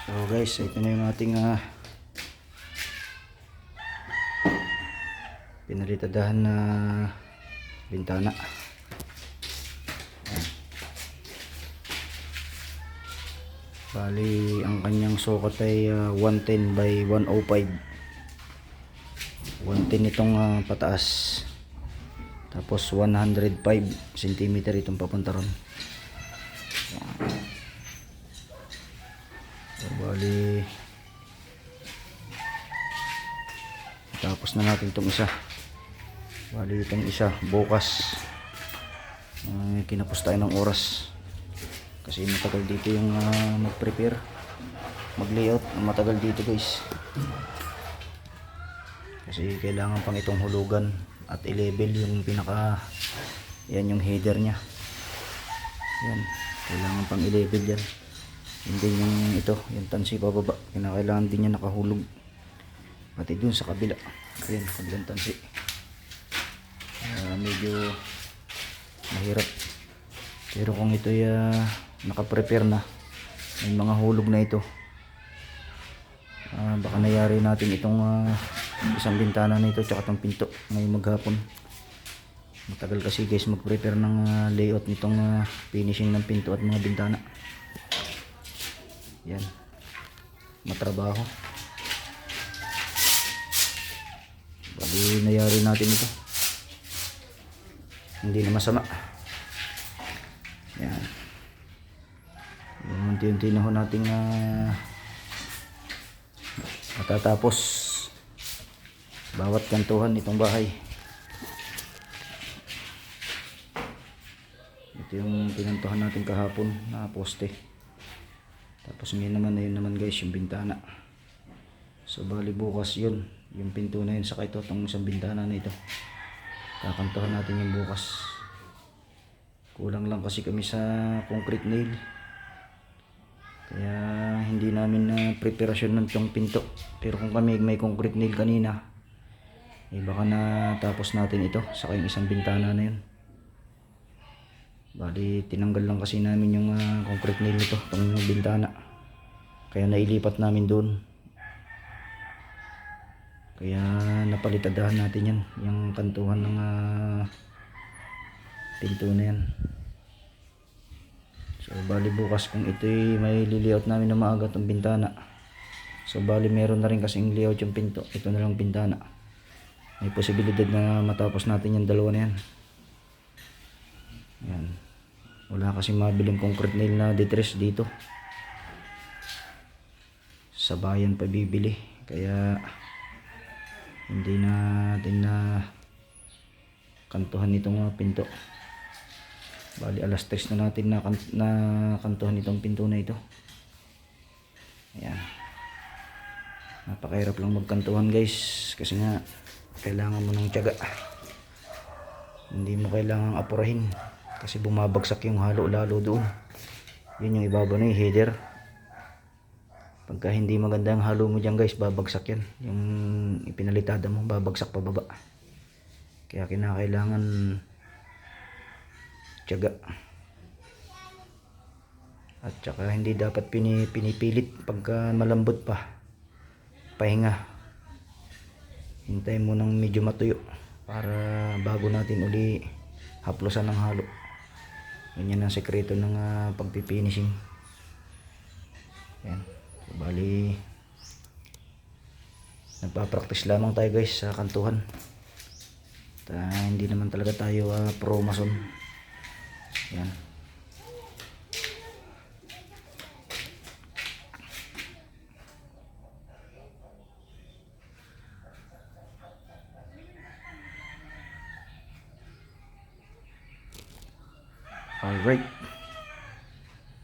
So guys, ito na yung ating pinalitadahan na bintana. Ayan. Bali, ang kanyang sukat ay 110 by 105. 110 itong pataas. Tapos 105 cm itong papunta ron. So, bali, tapos na natin itong isa. Bali, itong isa bukas kinapos tayo ng oras kasi matagal dito yung mag-prepare, mag-layout. Matagal dito guys kasi kailangan pang itong hulugan at i-level yung pinaka, yan yung header nya, yan kailangan pang i-level yan. Hindi yung ito, yung tansi pababa, kinakailangan din yan nakahulog, pati dun sa kabila. Ayan, kabilang tansi. Medyo mahirap, pero kung ito naka-prepare na, may mga hulog na ito, baka nayari natin itong isang bintana na ito tsaka itong pinto ngayong maghapon. Matagal kasi guys mag-prepare ng layout nitong finishing ng pinto at mga bintana. Yan, matrabaho. Bali, nayari natin ito, hindi na masama. Yan, unti-unti na ho natin matatapos bawat kantuhan nitong bahay. Ito yung pinantuhan natin kahapon na poste. Tapos ngayon naman, ayun naman guys yung bintana. So bali bukas yun, yung pinto na yun, saka ito, itong isang bintana na ito, kakantuhan natin yung bukas. Kulang lang kasi kami sa concrete nail, kaya hindi namin na preparasyon ng itong pinto. Pero kung kami may concrete nail kanina, baka na tapos natin ito, saka yung isang bintana na yun. Bali, tinanggal lang kasi namin yung concrete nail nito, itong bintana, kaya nailipat namin doon. Kaya napalitadahan natin yan, yung kantuhan ng pinto na yan. So bali bukas, kung ito'y may lilayout namin na maaga itong bintana, so bali meron na rin kasing layout yung pinto, ito na lang bintana, may posibilidad na matapos natin yung dalawa na yan. Yan, wala kasi mabiling concrete nail na detres dito, sa bayan pa bibili, kaya hindi natin na kantuhan nitong pinto. Bali alas 3 na natin na kantuhan itong pinto na ito. Ayan, napakahirap lang magkantuhan guys, kasi nga kailangan mo ng tiyaga, hindi mo kailangang apurahin kasi bumabagsak yung halo lalo doon. Yun yung ibaba na yung header, pagka hindi maganda yung halo mo dyan guys, babagsak yan, yung ipinalitada mo babagsak pababa. Kaya kinakailangan tiyaga, at saka hindi dapat pinipilit. Pagka malambot pa, pahinga, hintayin mo ng medyo matuyo para bago natin uli haplosan ng halo. Yan ang sekreto ng pagpifinishing. Yan, so, bali nagpa-practice lamang tayo guys sa kantuhan. Hindi naman talaga tayo pro mason. Yan, alright.